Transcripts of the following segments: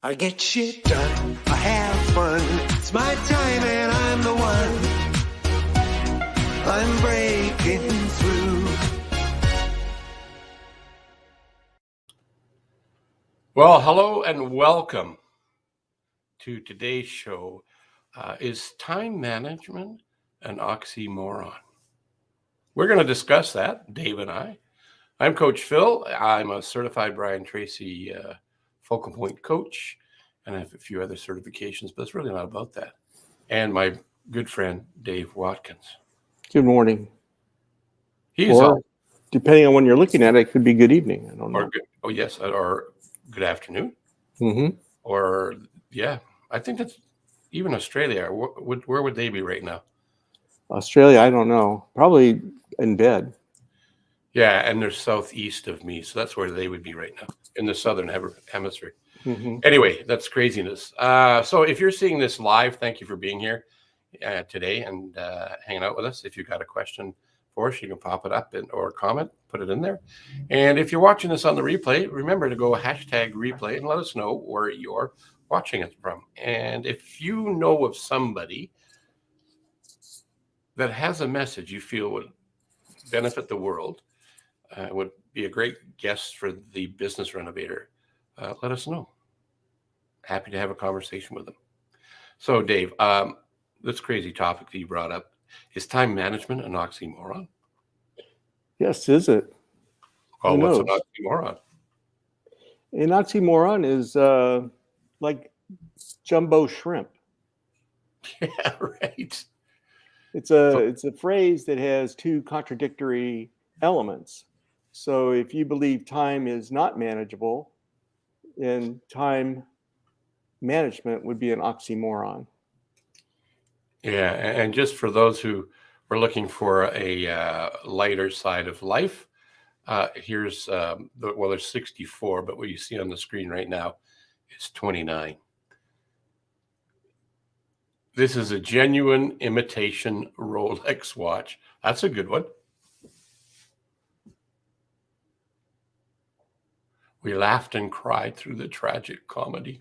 I get shit done, I have fun, it's my time and I'm the one. I'm breaking through. Well, hello and welcome to today's show. Is time management an oxymoron? We're going to discuss that, Dave and I. I'm Coach Phil. I'm a certified Brian Tracy focal point coach, and I have a few other certifications, but it's really not about that. And my good friend, Dave Watkins. Good morning. He's or, depending on when you're looking at it, it could be good evening. I don't know. Or good afternoon. Mm-hmm. Or, yeah, I think that's even Australia. Where would they be right now? Australia, I don't know. Probably in bed. Yeah, and they're southeast of me, so that's where they would be right now, in the southern hemisphere. Mm-hmm. Anyway, that's craziness. So if you're seeing this live, thank you for being here today and hanging out with us. If you've got a question for us, you can pop it up or comment, put it in there. And if you're watching this on the replay, remember to go #replay and let us know where you're watching it from. And if you know of somebody that has a message you feel would benefit the world, would be a great guest for the Business Renovator, let us know. Happy to have a conversation with them. So, Dave, this crazy topic that you brought up, is time management an oxymoron? Yes, is it? Well, what's an oxymoron? An oxymoron is like jumbo shrimp. Yeah, right. It's a phrase that has two contradictory elements. So if you believe time is not manageable, then time management would be an oxymoron. Yeah, and just for those who are looking for a lighter side of life, here's there's 64, but what you see on the screen right now is 29. This is a genuine imitation Rolex watch. That's a good one. We laughed and cried through the tragic comedy.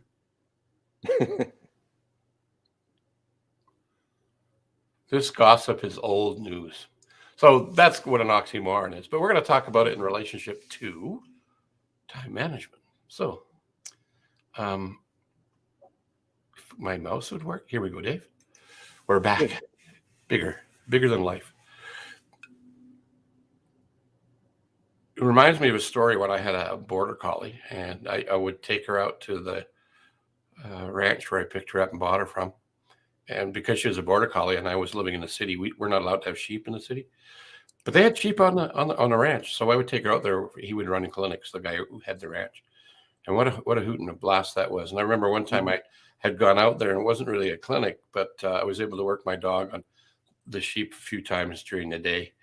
This gossip is old news. So that's what an oxymoron is. But we're going to talk about it in relationship to time management. So if my mouse would work. Here we go, Dave. We're back. Bigger than life. It reminds me of a story when I had a border collie, and I would take her out to the ranch where I picked her up and bought her from. And because she was a border collie and I was living in the city, we're not allowed to have sheep in the city. But they had sheep on the ranch, so I would take her out there. He would run in clinics, the guy who had the ranch, and what a hoot and a blast that was. And I remember one time I had gone out there, and it wasn't really a clinic, but I was able to work my dog on the sheep a few times during the day.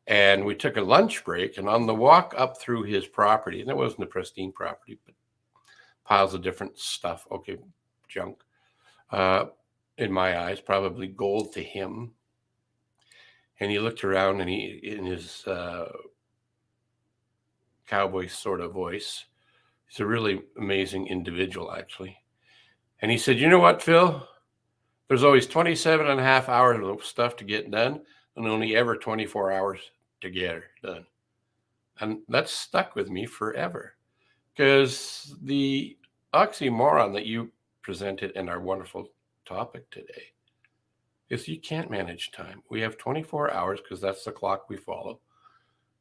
And we took a lunch break, and on the walk up through his property, and it wasn't a pristine property, but piles of different stuff, junk. In my eyes, probably gold to him. And he looked around, and he, in his cowboy sort of voice, he's a really amazing individual, actually. And he said, "You know what, Phil? There's always 27 and a half hours of stuff to get done, and only ever 24 hours to get her done." And that stuck with me forever, because the oxymoron that you presented in our wonderful topic today is you can't manage time. We have 24 hours because that's the clock we follow.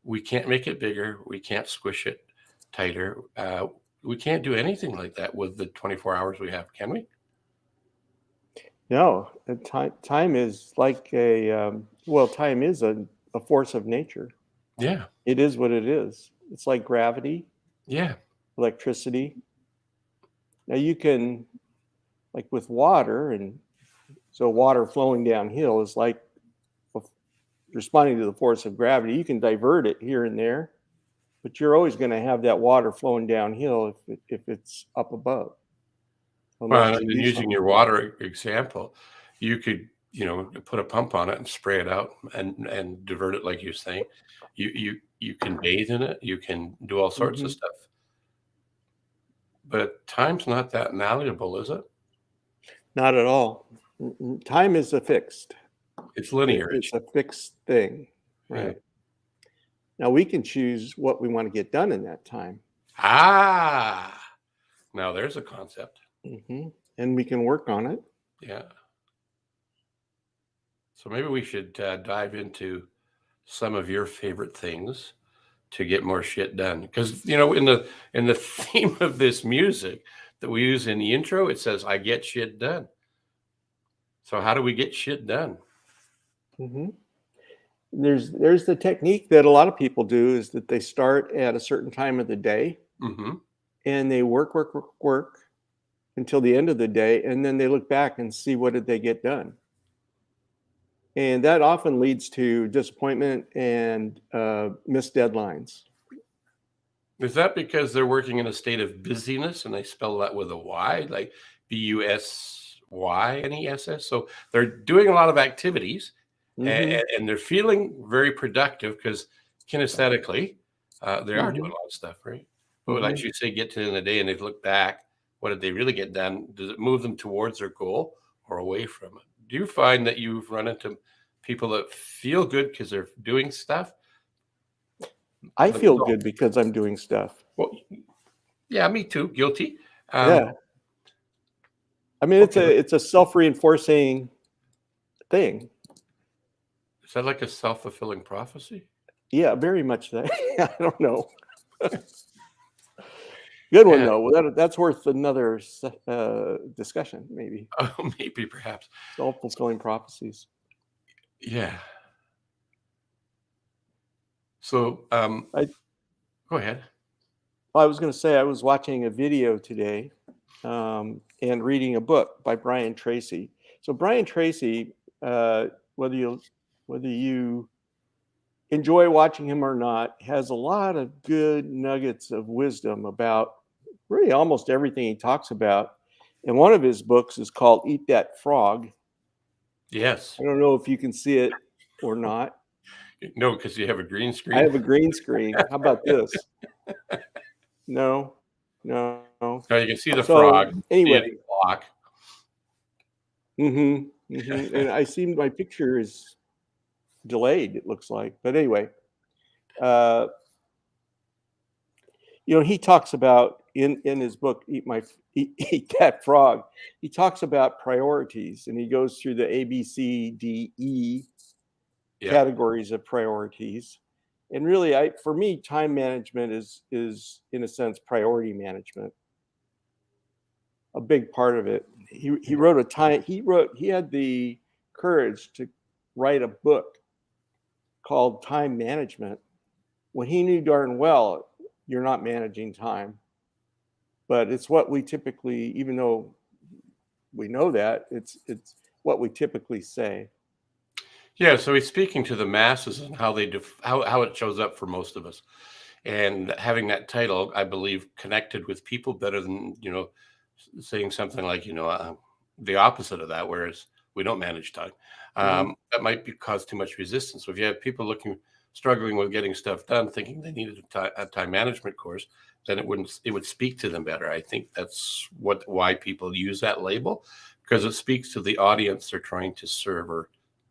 We can't make it bigger. We can't squish it tighter. We can't do anything like that with the 24 hours we have, can we? No, time is like time is a force of nature. Yeah. It is what it is. It's like gravity. Yeah. Electricity. Now you can, like with water, and so water flowing downhill is like responding to the force of gravity. You can divert it here and there, but you're always going to have that water flowing downhill if it's up above. Well, and using your water example, you could, put a pump on it and spray it out and divert it, like you're saying. You can bathe in it. You can do all sorts of stuff. But time's not that malleable, is it? Not at all. Time is a fixed. It's linear. It's a fixed thing, right? Yeah. Now we can choose what we want to get done in that time. Now there's a concept. And we can work on it. Yeah. So maybe we should dive into some of your favorite things to get more shit done. Because in the theme of this music that we use in the intro, it says I get shit done. So how do we get shit done? There's the technique that a lot of people do is that they start at a certain time of the day and they work until the end of the day, and then they look back and see what did they get done. And that often leads to disappointment and missed deadlines. Is that because they're working in a state of busyness and they spell that with a Y, like BUSYNESS? So they're doing a lot of activities and they're feeling very productive because kinesthetically they are doing a lot of stuff, right? But like you say, get to the end of the day and they look back, what did they really get done? Does it move them towards their goal or away from it? Do you find that you've run into people that feel good because they're doing stuff? I feel good because I'm doing stuff. Well, yeah, me too. Guilty. Yeah. I mean, it's a self-reinforcing thing. Is that like a self-fulfilling prophecy? Yeah, very much that. I don't know. Good one, though. Well, that's worth another discussion, maybe. Oh, maybe, perhaps. Self-fulfilling prophecies. Yeah. So, go ahead. Well, I was going to say I was watching a video today and reading a book by Brian Tracy. So Brian Tracy, whether you enjoy watching him or not, has a lot of good nuggets of wisdom about really almost everything he talks about. And one of his books is called Eat That Frog. Yes. I don't know if you can see it or not. No, because you have a green screen. I have a green screen. How about this? No. No, you can see the frog. Anyway. Block. And I see my picture is delayed, it looks like. But anyway, he talks about in his book, Eat That Frog. He talks about priorities, and he goes through the A, B, C, D, E categories of priorities. And really, for me, time management is in a sense priority management. A big part of it. He had the courage to write a book called Time Management when he knew darn well you're not managing time. But it's what we typically, even though we know that, it's what we typically say. Yeah, so he's speaking to the masses and how how it shows up for most of us. And having that title, I believe, connected with people better than, saying something like, the opposite of that, whereas we don't manage time. That might cause too much resistance. So if you have people struggling with getting stuff done, thinking they needed a time management course, then it would speak to them better. I think that's why people use that label, because it speaks to the audience they're trying to serve or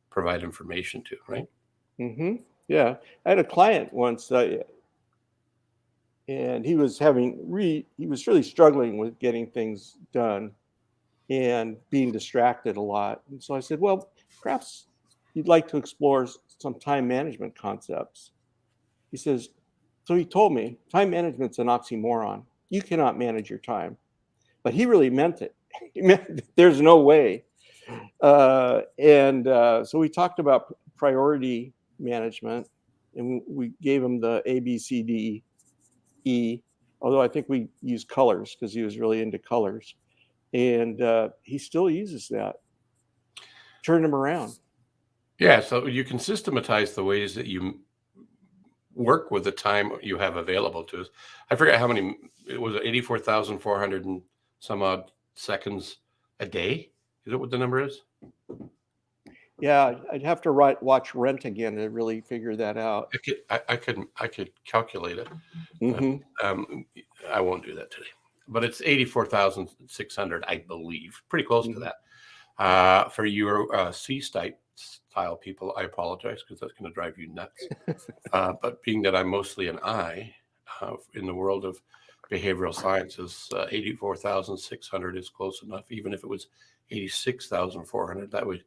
provide information to, right? Yeah, I had a client once, and he was really struggling with getting things done and being distracted a lot. And so I said, well, perhaps you'd like to explore some time management concepts. He says, so he told me, time management's an oxymoron. You cannot manage your time. But he really meant it. He meant there's no way. So we talked about priority management, and we gave him the A, B, C, D, E, although I think we used colors because he was really into colors. And he still uses that. Turn him around. Yeah, so you can systematize the ways that you work with the time you have available to us. I forget how many, it was 84,400 and some odd seconds a day. Is that what the number is? Yeah, I'd have to watch Rent again to really figure that out. I could calculate it. But, I won't do that today. but it's 84,600, I believe, pretty close to Mhm. that. For your C-style people, I apologize because that's going to drive you nuts. But being that I'm mostly an I in the world of behavioral sciences, 84,600 is close enough. Even if it was 86,400, that would,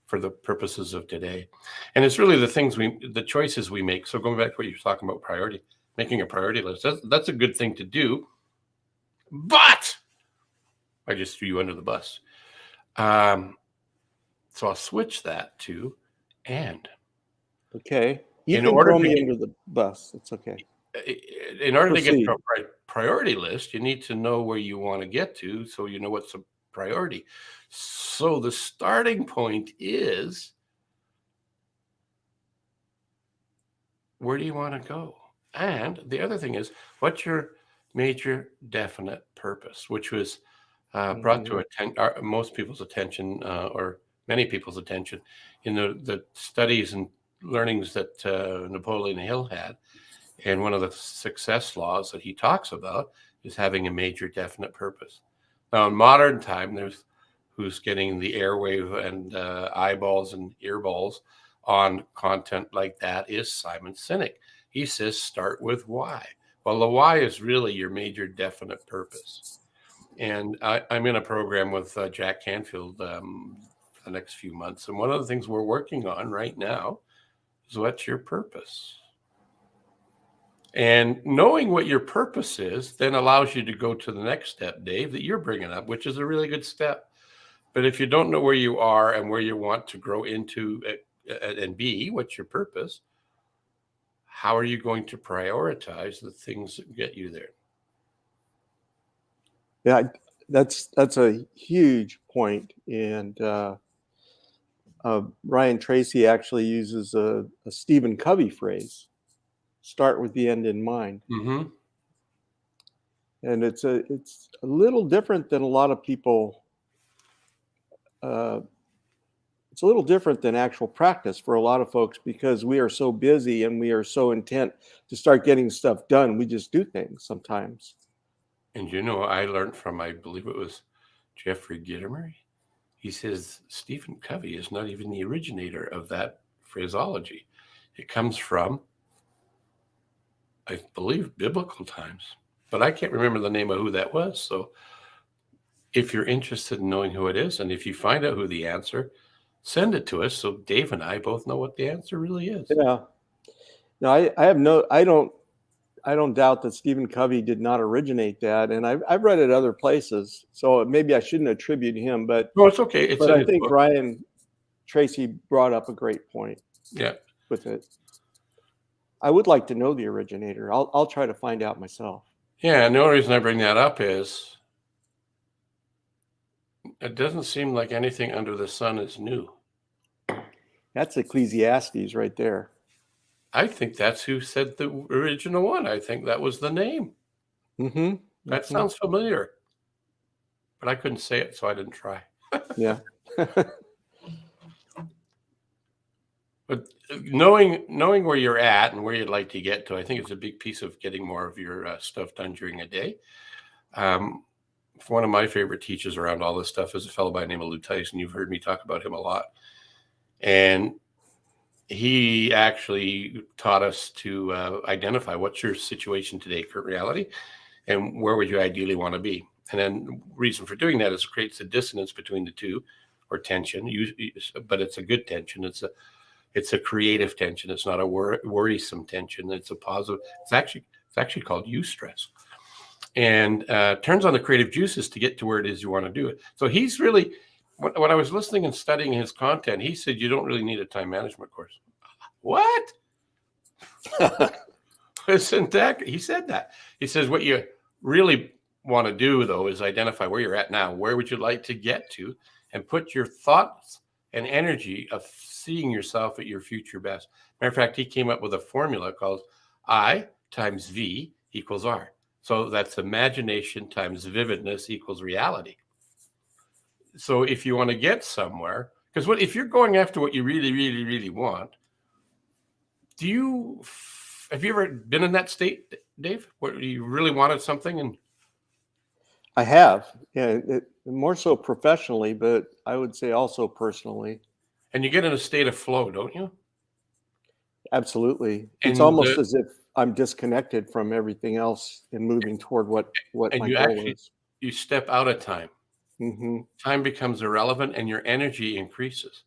for the purposes of today. And it's really the choices we make. So going back to what you're talking about, making a priority list, that's a good thing to do. But I just threw you under the bus. So I'll switch that to and. Okay. You In can order throw to me get, under the bus. It's okay. in order to get Proceed. to a priority list, you need to know where you want to get to, so you know what's a priority. So the starting point is, where do you want to go? And the other thing is, what's your major definite purpose, which was brought to most people's attention, or many people's attention, in the studies and learnings that Napoleon Hill had. And one of the success laws that he talks about is having a major definite purpose. Now, in modern time, there's who's getting the airwave and eyeballs and earballs on content like that is Simon Sinek. He says, start with why. Well, the why is really your major definite purpose. And I'm in a program with Jack Canfield for the next few months. And one of the things we're working on right now is, what's your purpose? And knowing what your purpose is then allows you to go to the next step, Dave, that you're bringing up, which is a really good step. But if you don't know where you are and where you want to grow into and be, what's your purpose? How are you going to prioritize the things that get you there? Yeah, that's a huge point. And Ryan Tracy actually uses a Stephen Covey phrase: "Start with the end in mind." Mm-hmm. And it's a little different than a lot of people. It's a little different than actual practice for a lot of folks, because we are so busy and we are so intent to start getting stuff done. We just do things sometimes. And I learned from, I believe it was Jeffrey Gitomer. He says Stephen Covey is not even the originator of that phraseology. It comes from, I believe, biblical times, but I can't remember the name of who that was. So if you're interested in knowing who it is, and if you find out who the answer, send it to us so Dave and I both know what the answer really is. Yeah. No, I don't doubt that Stephen Covey did not originate that, and I've read it other places, so maybe I shouldn't attribute him, but No, it's okay. It's but in I his think book. Ryan Tracy brought up a great point. Yeah. With it. I would like to know the originator. I'll try to find out myself. Yeah, and the only reason I bring that up is it doesn't seem like anything under the sun is new. That's Ecclesiastes right there. I think that's who said the original one. I think that was the name. Mm-hmm. That sounds familiar, but I couldn't say it, so I didn't try. Yeah. But knowing where you're at and where you'd like to get to, I think it's a big piece of getting more of your stuff done during a day. One of my favorite teachers around all this stuff is a fellow by the name of Lou Tyson. You've heard me talk about him a lot. And he actually taught us to identify what's your situation today, current reality, and where would you ideally want to be. And then the reason for doing that is it creates a dissonance between the two, or tension. But it's a good tension. It's a creative tension. It's not a worrisome tension. It's a positive. It's actually called eustress, and turns on the creative juices to get to where it is you want to do it. So he's really, when I was listening and studying his content, he said you don't really need a time management course. What? Isn't that? He said that. He says what you really want to do, though, is identify where you're at now. Where would you like to get to, and put your thoughts and energy of seeing yourself at your future best. Matter of fact, he came up with a formula called I times V equals R. So that's imagination times vividness equals reality. So if you want to get somewhere, because if you're going after what you really, really, really want, have you ever been in that state, Dave, where you really wanted something? And I have, and more so professionally, but I would say also personally. And you get in a state of flow, don't you? Absolutely. It's And almost as if I'm disconnected from everything else and moving toward what and my you goal actually is. you step out of time. Mm-hmm. Time becomes irrelevant, and your energy increases.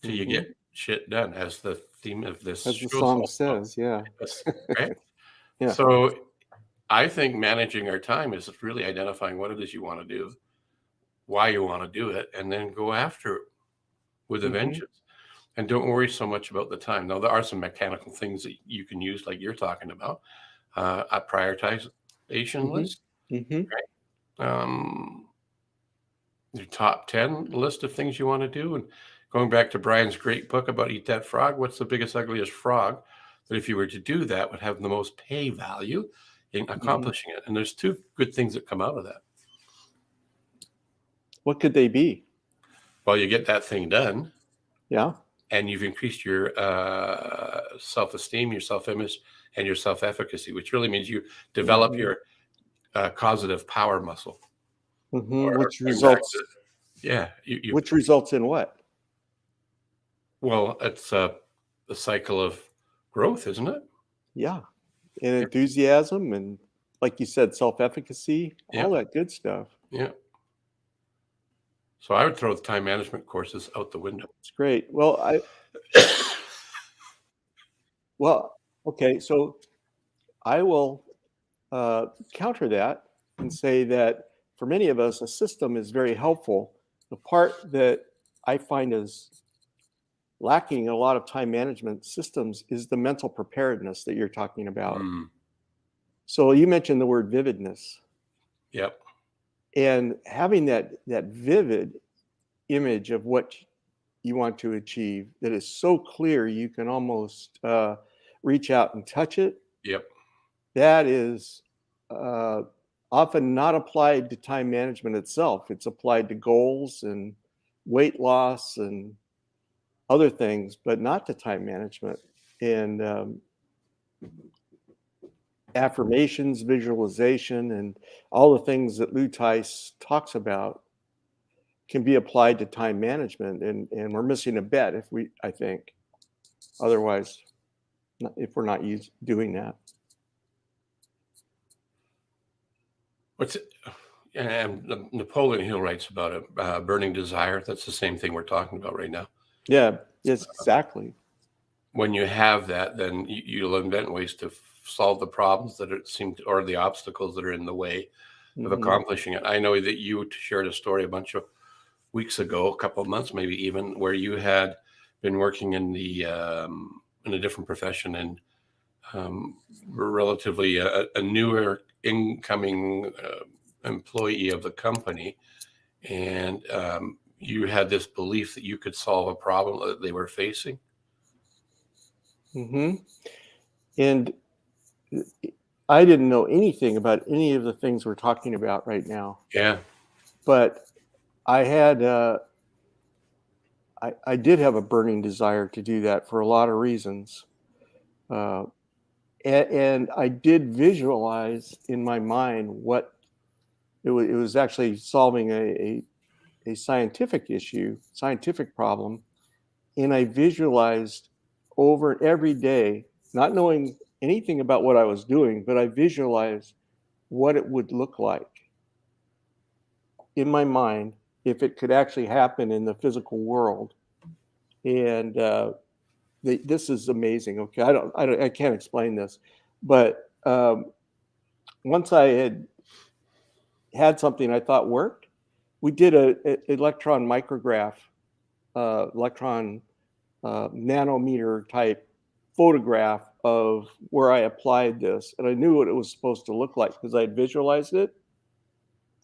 So you Mm-hmm. get shit done, as the theme of this As the show is song all about. says, yeah. Yes, right? Yeah. So I think managing our time is really identifying what it is you want to do, why you want to do it, and then go after it with a Mm-hmm. vengeance. And don't worry so much about the time. Now, there are some mechanical things that you can use, like you're talking about, a prioritization Mm-hmm. list, Mm-hmm. um, your top 10 list of things you want to do. And going back to Brian's great book about Eat That Frog, what's the biggest, ugliest frog that if you were to do that would have the most pay value in accomplishing it? And there's two good things that come out of that. What could they be? Well, you get that thing done, Yeah. and you've increased your self-esteem, your self-image, and your self-efficacy, which really means you develop Mm-hmm. your causative power muscle. Mm-hmm. Or going back to, yeah, Which results in what? well, it's a cycle of growth, isn't it? Yeah. And enthusiasm and, like you said, self-efficacy, Yeah. all that good stuff. Yeah. So I would throw the time management courses out the window. It's great. Well, okay. So I will counter that and say that for many of us, a system is very helpful. The part that I find is lacking in a lot of time management systems is the mental preparedness that you're talking about. So you mentioned the word vividness. Yep. And having that vivid image of what you want to achieve that is so clear you can almost reach out and touch it. Yep. That is often not applied to time management itself. It's applied to goals and weight loss and other things, but not to time management. And affirmations, visualization, and all the things that Lou Tice talks about can be applied to time management. And we're missing a bet I think, otherwise, if we're not doing that. And Napoleon Hill writes about a burning desire. That's the same thing we're talking about right now. Yeah, yes, exactly. When you have that, then you'll invent ways to solve the problems that or the obstacles that are in the way of accomplishing it. I know that you shared a story a bunch of weeks ago, a couple of months, maybe even, where you had been working in a different profession and were relatively a newer incoming employee of the company, and you had this belief that you could solve a problem that they were facing. And I didn't know anything about any of the things we're talking about right now. Yeah. But I had, I did have a burning desire to do that for a lot of reasons. And I did visualize in my mind what it was actually solving a scientific issue, scientific problem. And I visualized over every day, not knowing anything about what I was doing, but I visualized what it would look like in my mind if it could actually happen in the physical world. And this is amazing. Okay, I can't explain this, but once I had something I thought worked, we did a electron micrograph, electron nanometer type photograph of where I applied this, and I knew what it was supposed to look like because I had visualized it.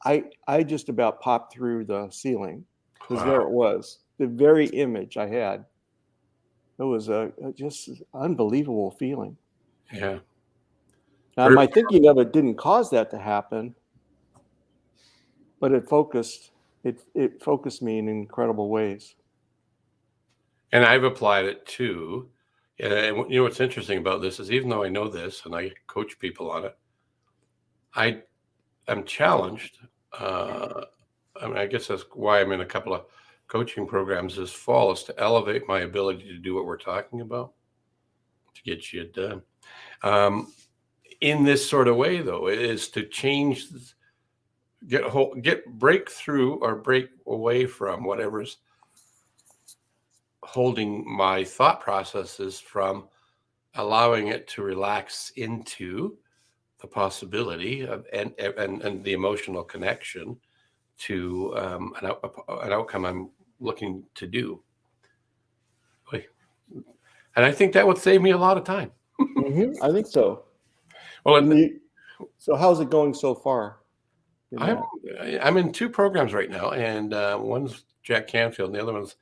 I just about popped through the ceiling because there it was, the very image I had. It was a just unbelievable feeling. Yeah. Now, my thinking of it didn't cause that to happen, but it focused me in incredible ways. And I've applied it too. And you know what's interesting about this is, even though I know this and I coach people on it, I I'm challenged. I mean, I guess that's why I'm in a couple of coaching programs this fall, is to elevate my ability to do what we're talking about, to get shit done. In this sort of way, though, it is to change, break through or break away from whatever's holding my thought processes from allowing it to relax into the possibility of and the emotional connection to an outcome I'm looking to do. And I think that would save me a lot of time. I think so. Well, So how's it going so far? I'm in 2 programs right now, and one's Jack Canfield, and the other one's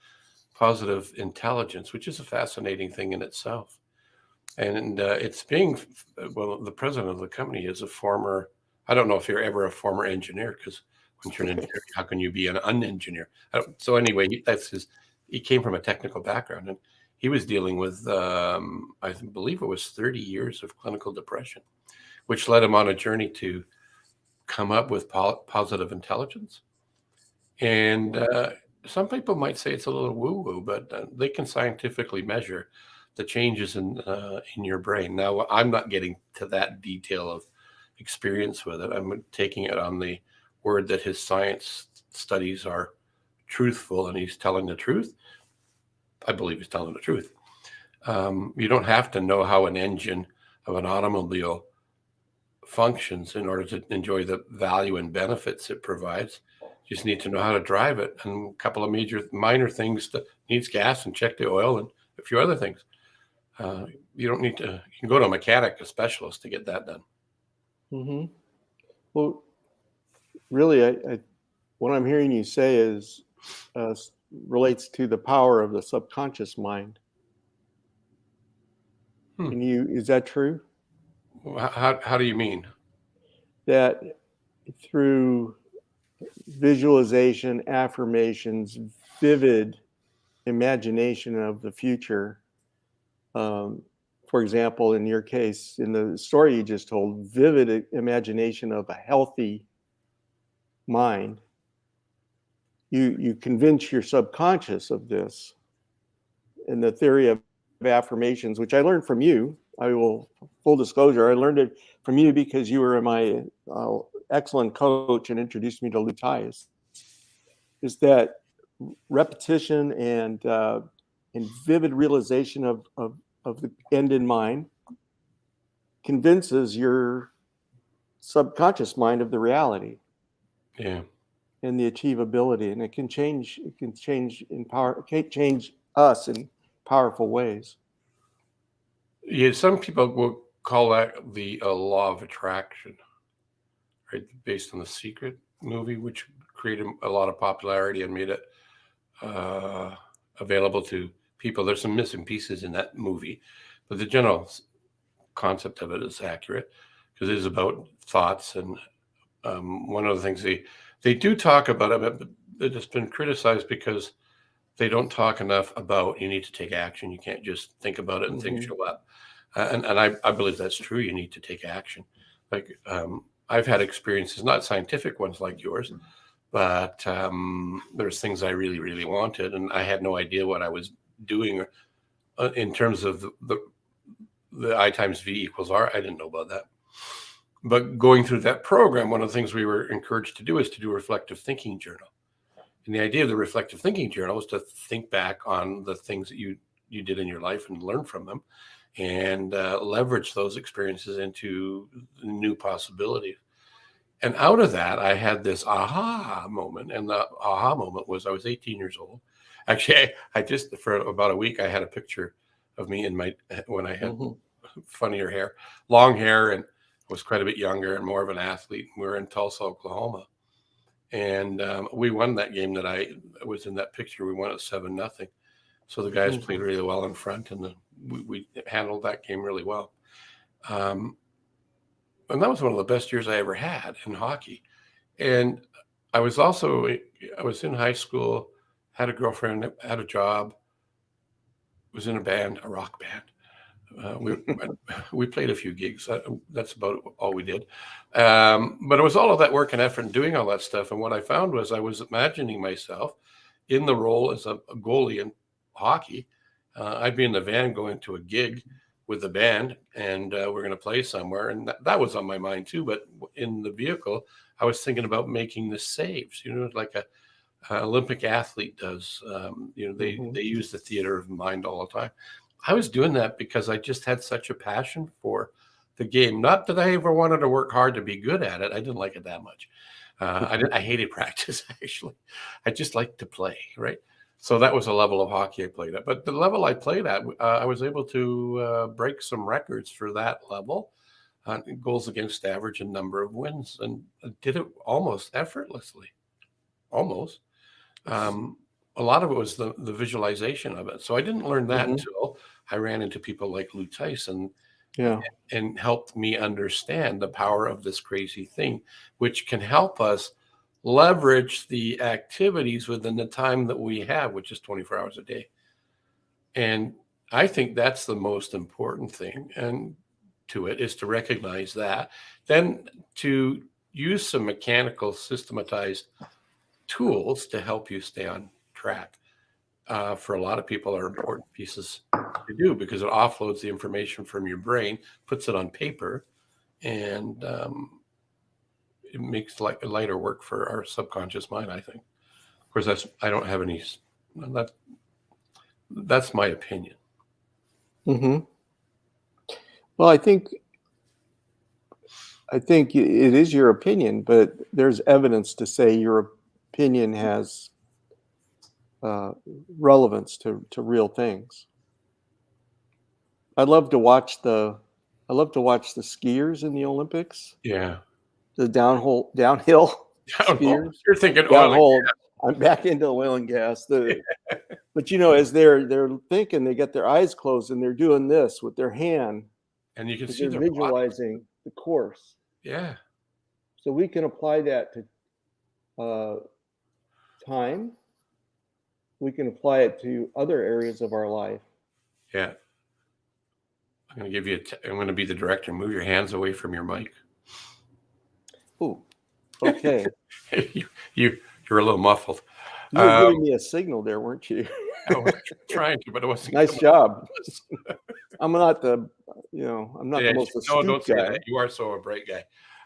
Positive Intelligence, which is a fascinating thing in itself. And it's the president of the company is a former, I don't know if you're ever a former engineer, because when you're an engineer, how can you be an unengineer? So anyway, he came from a technical background, and he was dealing with, I believe it was 30 years of clinical depression, which led him on a journey to come up with positive intelligence. And some people might say it's a little woo-woo, but they can scientifically measure the changes in your brain. Now, I'm not getting to that detail of experience with it. I'm taking it on the word that his science studies are truthful, and he's telling the truth. I believe he's telling the truth. You don't have to know how an engine of an automobile functions in order to enjoy the value and benefits it provides. You just need to know how to drive it, and a couple of minor things that needs gas and check the oil and a few other things. You don't need to. You can go to a mechanic, a specialist, to get that done. Well, really, what I'm hearing you say is relates to the power of the subconscious mind. Is that true? How do you mean? That through visualization, affirmations, vivid imagination of the future. For example, in your case, in the story you just told, vivid imagination of a healthy mind. You convince your subconscious of this. And the theory of affirmations, which I learned from you, full disclosure, I learned it from you because you were my excellent coach and introduced me to Lou Tias, is that repetition and vivid realization of the end in mind convinces your subconscious mind of the reality. Yeah. And the achievability, and it can change us in powerful ways. Yeah, some people will call that the law of attraction, right? Based on The Secret movie, which created a lot of popularity and made it available to people. There's some missing pieces in that movie, but the general concept of it is accurate, because it is about thoughts. And one of the things they do talk about it, but it has been criticized because they don't talk enough about you need to take action. You can't just think about it and things show up. And I believe that's true. You need to take action. Like I've had experiences, not scientific ones like yours, but there's things I really, really wanted, and I had no idea what I was doing in terms of the I times V equals R. I didn't know about that. But going through that program, one of the things we were encouraged to do is to do a reflective thinking journal. And the idea of the reflective thinking journal is to think back on the things that you did in your life and learn from them, and leverage those experiences into new possibilities. And out of that, I had this aha moment. And the aha moment was I was 18 years old. Actually, I just, for about a week, I had a picture of me when I had funnier hair, long hair, and was quite a bit younger and more of an athlete. We were in Tulsa, Oklahoma. And we won that game that I was in that picture. We won it 7-0. So the guys played really well in front, and we handled that game really well. And that was one of the best years I ever had in hockey. And I was in high school, had a girlfriend, had a job, was in a band, a rock band, We played a few gigs. That's about all we did. But it was all of that work and effort and doing all that stuff. And what I found was I was imagining myself in the role as a goalie in hockey. I'd be in the van going to a gig with the band, and we're going to play somewhere. And that was on my mind too. But in the vehicle, I was thinking about making the saves, like an Olympic athlete does. They use the theater of mind all the time. I was doing that because I just had such a passion for the game. Not that I ever wanted to work hard to be good at it. I didn't like it that much. I hated practice, actually. I just liked to play, right? So that was a level of hockey I played at. But the level I played at, I was able to break some records for that level, goals against average and number of wins, and did it almost effortlessly. Almost. A lot of it was the visualization of it. So I didn't learn that until I ran into people like Lou Tyson and helped me understand the power of this crazy thing, which can help us leverage the activities within the time that we have, which is 24 hours a day. And I think that's the most important thing. And to it is to recognize that, then to use some mechanical systematized tools to help you stay on track. For a lot of people are important pieces to do because it offloads the information from your brain, puts it on paper, and it makes lighter work for our subconscious mind, I think. Of course, I don't have any, that's my opinion. Well, I think it is your opinion, but there's evidence to say your opinion has relevance to real things. I love to watch the skiers in the Olympics. Yeah. The downhill skiers. You're thinking downhole. I'm back into oil and gas. But as they're thinking, they get their eyes closed and they're doing this with their hand, and you can see they're visualizing the course. Yeah. So we can apply that to time. We can apply it to other areas of our life. Yeah. I'm going to give you I'm going to be the director. Move your hands away from your mic. Ooh. Okay. You're a little muffled. You were giving me a signal there, weren't you? I was trying to, but it wasn't. Nice job. I'm not the most astute don't guy. say that. You are so a bright guy.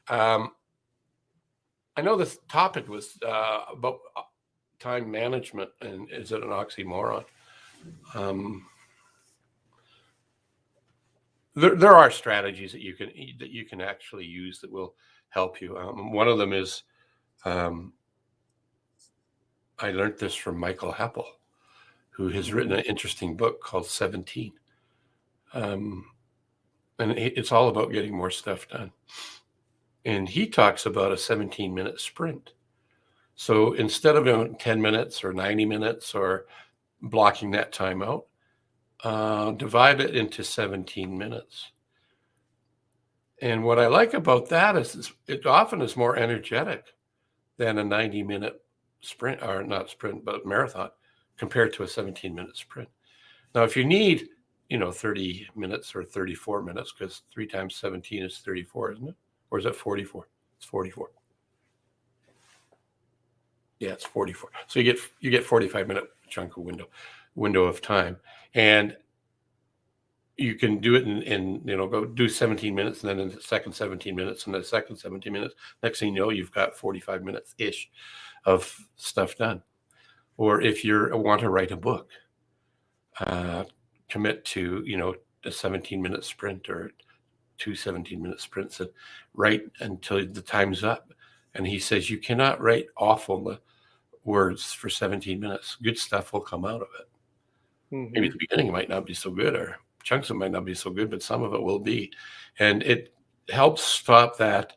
I know this topic was about time management, and is it an oxymoron? There are strategies that you can actually use that will help you. One of them is, I learned this from Michael Heppel, who has written an interesting book called 17. And it's all about getting more stuff done. And he talks about a 17-minute sprint. So instead of doing 10 minutes or 90 minutes or blocking that time out, divide it into 17 minutes. And what I like about that is it often is more energetic than a 90-minute sprint, or not sprint, but marathon, compared to a 17-minute sprint. Now, if you need, 30 minutes or 34 minutes, because 3 times 17 is 34, isn't it? Or is it 44? It's 44. Yeah, it's 44. So you get 45-minute chunk of window of time, and you can do it in go do 17 minutes, and then in the second 17 minutes, and the second 17 minutes. Next thing you know, you've got 45 minutes ish of stuff done. Or if you want to write a book, commit to a 17-minute sprint or 2 17-minute sprints, and write until the time's up. And he says you cannot write awful words for 17 minutes. Good stuff will come out of it. Maybe at the beginning it might not be so good, or chunks of it might not be so good, but some of it will be. And it helps stop that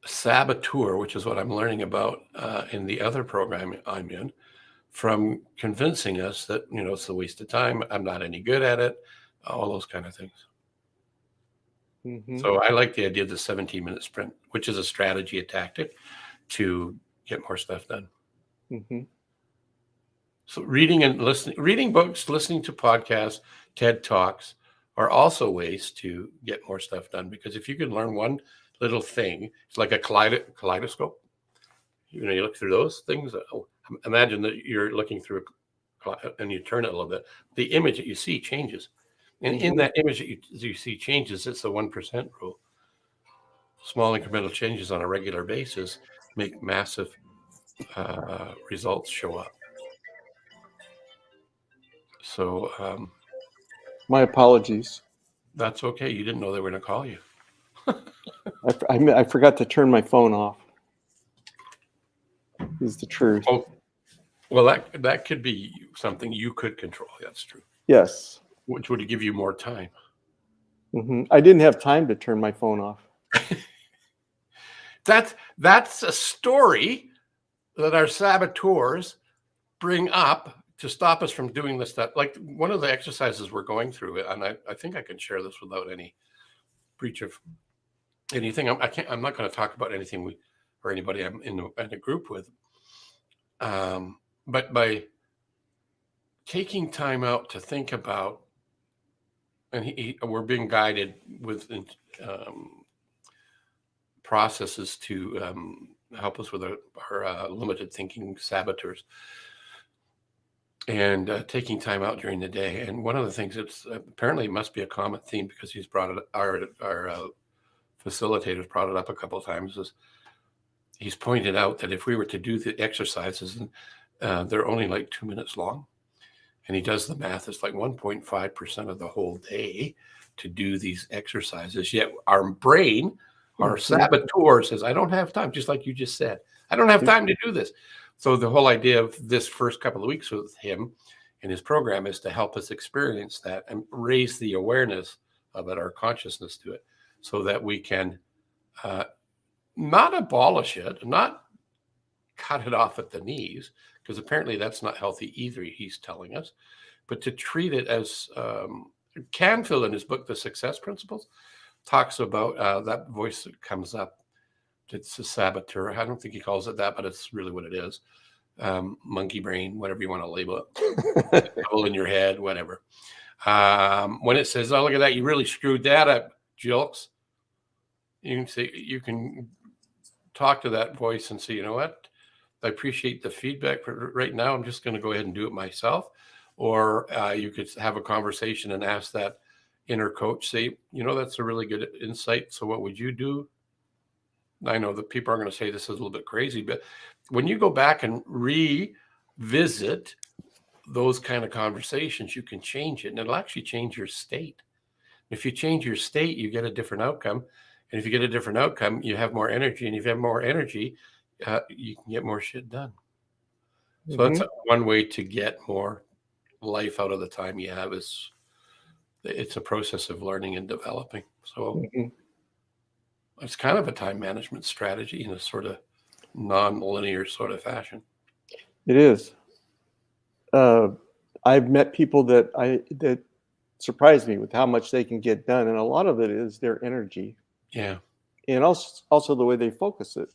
saboteur, which is what I'm learning about in the other program I'm in, from convincing us that, it's a waste of time. I'm not any good at it, all those kind of things. So I like the idea of the 17-minute sprint, which is a strategy, a tactic to get more stuff done. So reading books, listening to podcasts, TED Talks are also ways to get more stuff done. Because if you can learn one little thing, it's like a kaleidoscope. You look through those things. Imagine that you're looking through and you turn it a little bit. The image that you see changes. And in that image that you see changes, it's the 1% rule. Small incremental changes on a regular basis make massive results show up. So My apologies. that's okay. You didn't know they were going to call you. I forgot to turn my phone off. Is the truth. Oh, well, that could be something you could control. That's true. Yes. Which would give you more time. I didn't have time to turn my phone off. That's a story that our saboteurs bring up to stop us from doing this stuff. Like one of the exercises we're going through, and I think I can share this without any breach of anything. I'm not going to talk about anything or anybody I'm in a group with. But by taking time out to think about, and we're being guided with processes to help us with our limited thinking saboteurs, and taking time out during the day. And one of the things that's apparently must be a common theme, because he's brought it, our facilitators brought it up a couple of times, is he's pointed out that if we were to do the exercises, they're only like 2 minutes long. And he does the math. It's like 1.5% of the whole day to do these exercises. Yet our brain, our saboteur says, I don't have time, just like you just said. I don't have time to do this. So the whole idea of this first couple of weeks with him and his program is to help us experience that and raise the awareness of it, our consciousness to it, so that we can not abolish it, not cut it off at the knees, because apparently that's not healthy either, he's telling us, but to treat it as Canfield in his book, The Success Principles, talks about that voice that comes up. It's a saboteur. I don't think he calls it that, but it's really what it is. Monkey brain, whatever you want to label it. Devil in your head, whatever. When it says, oh, look at that, you really screwed that up, Jilks. You can talk to that voice and say, you know what? I appreciate the feedback, but right now I'm just going to go ahead and do it myself. Or you could have a conversation and ask that inner coach, say, that's a really good insight. So what would you do? I know that people are going to say this is a little bit crazy, but when you go back and revisit those kind of conversations, you can change it, and it'll actually change your state. If you change your state, you get a different outcome. And if you get a different outcome, you have more energy. And if you have more energy, you can get more shit done. So that's one way to get more life out of the time you have. It's a process of learning and developing. So it's kind of a time management strategy in a sort of non-linear sort of fashion. It is. I've met people that surprise me with how much they can get done, and a lot of it is their energy. Yeah. And also the way they focus it.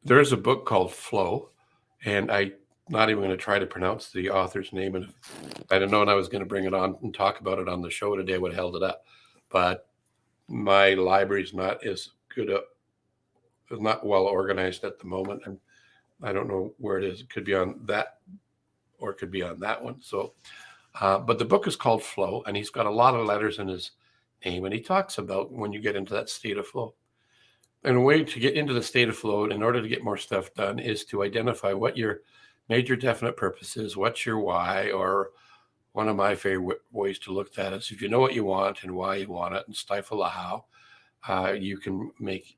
There's a book called Flow, and I'm not even going to try to pronounce the author's name. And I don't know, and I was going to bring it on and talk about it on the show today, I would have held it up. But my library's not as good, not well organized at the moment. And I don't know where it is. It could be on that, or it could be on that one. So, but the book is called Flow, and he's got a lot of letters in his name. And he talks about when you get into that state of flow. And a way to get into the state of flow in order to get more stuff done is to identify what your major definite purpose is, what's your why, or one of my favorite ways to look at it is if you know what you want and why you want it and stifle the how, you can make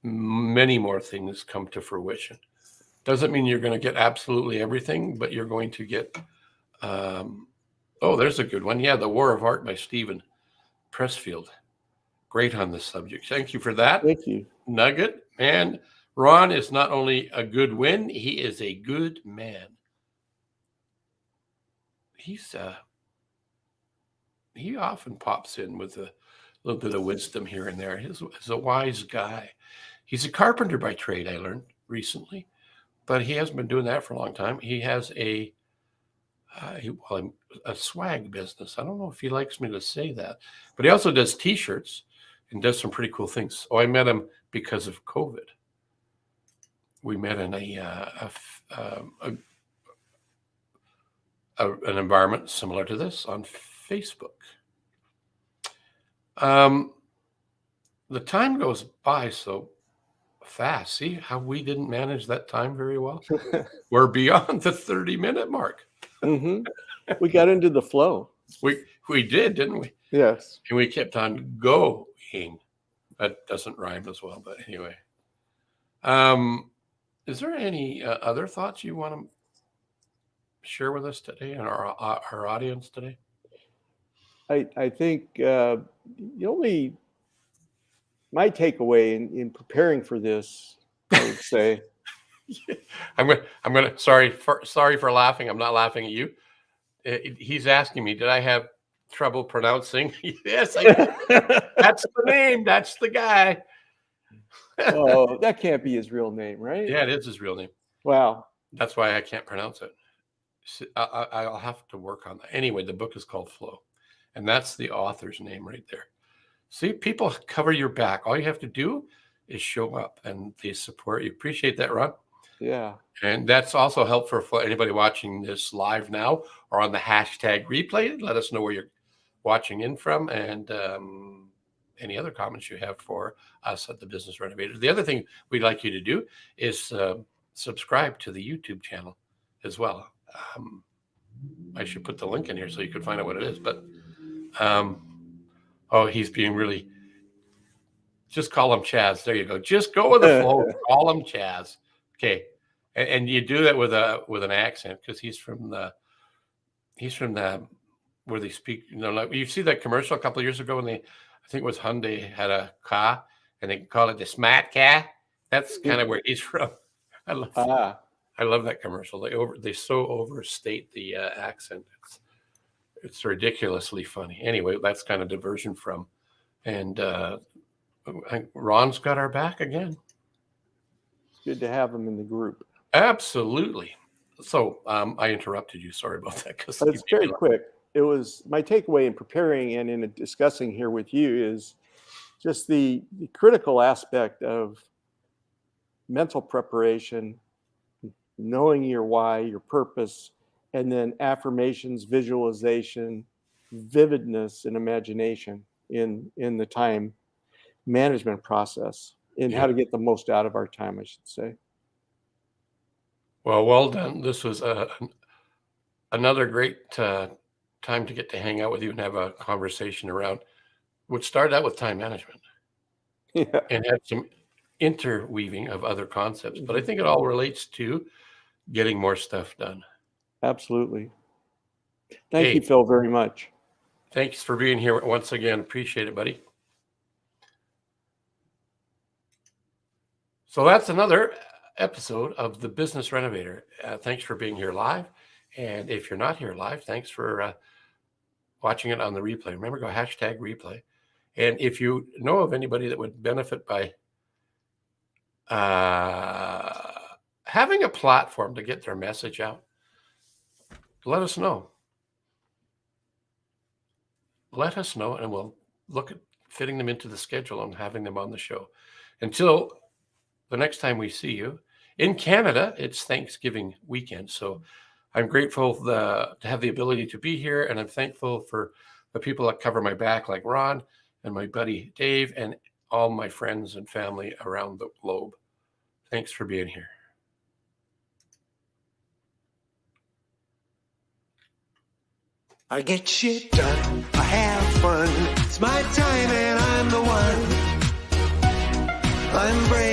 many more things come to fruition. Doesn't mean you're going to get absolutely everything, but you're going to get, there's a good one. Yeah, The War of Art by Stephen Pressfield. Great on this subject. Thank you for that. Thank you. Nugget. And Ron is not only a good win, he is a good man. He often pops in with a little bit of wisdom here and there. He's a wise guy. He's a carpenter by trade, I learned recently. but he hasn't been doing that for a long time. He has a swag business. I don't know if he likes me to say that, but he also does T-shirts and does some pretty cool things. Oh, I met him because of COVID. We met in an environment similar to this on Facebook. The time goes by so fast. See how we didn't manage that time very well? We're beyond the 30-minute mark. Mm-hmm. We got into the flow. We did, didn't we? Yes. And we kept on going. That doesn't rhyme as well, but anyway. Is there any other thoughts you want to share with us today and our audience today? I think my takeaway in preparing for this, I would say, I'm gonna sorry for laughing. I'm not laughing at you. He's asking me, did I have trouble pronouncing? Yes, that's the name. That's the guy. Oh, that can't be his real name, right? Yeah, it is his real name. Wow. That's why I can't pronounce it. I'll have to work on that. Anyway, the book is called Flow, and that's the author's name right there. See, people cover your back. All you have to do is show up, and they support you. Appreciate that, Ron. Yeah. And that's also helpful for anybody watching this live now or on the hashtag replay. Let us know where you're watching in from, and any other comments you have for us at the Business Renovator. The other thing we'd like you to do is subscribe to the YouTube channel as well. I should put the link in here so you can find out what it is. But he's being really. Just call him Chaz. There you go. Just go with the flow. Call him Chaz. Okay, and you do that with an accent because he's from the where they speak. Like you see that commercial a couple of years ago when I think it was Hyundai had a car and they call it the smart car. That's kind of where he's from. I love that commercial. They so overstate the accent. It's ridiculously funny. Anyway, that's kind of diversion from, and Ron's got our back again. It's good to have him in the group. Absolutely. So I interrupted you. Sorry about that. It's very quick. It was my takeaway in preparing and in discussing here with you is just the critical aspect of mental preparation, knowing your why, your purpose, and then affirmations, visualization, vividness, and imagination in the time management process and how to get the most out of our time, I should say. Well done. This was another great time to get to hang out with you and have a conversation around which started out with time management and had some interweaving of other concepts. But I think it all relates to getting more stuff done. Absolutely. Thank you, Phil, very much. Thanks for being here once again. Appreciate it, buddy. So that's another episode of the Business Renovator. Thanks for being here live. And if you're not here live, thanks for watching it on the replay. Remember, go hashtag replay. And if you know of anybody that would benefit by having a platform to get their message out, let us know. Let us know, and we'll look at fitting them into the schedule and having them on the show. Until the next time we see you. In Canada, it's Thanksgiving weekend, so I'm grateful to have the ability to be here, and I'm thankful for the people that cover my back, like Ron and my buddy Dave, and all my friends and family around the globe. Thanks for being here. I get shit done, I have fun. It's my time and I'm the one. I'm brave.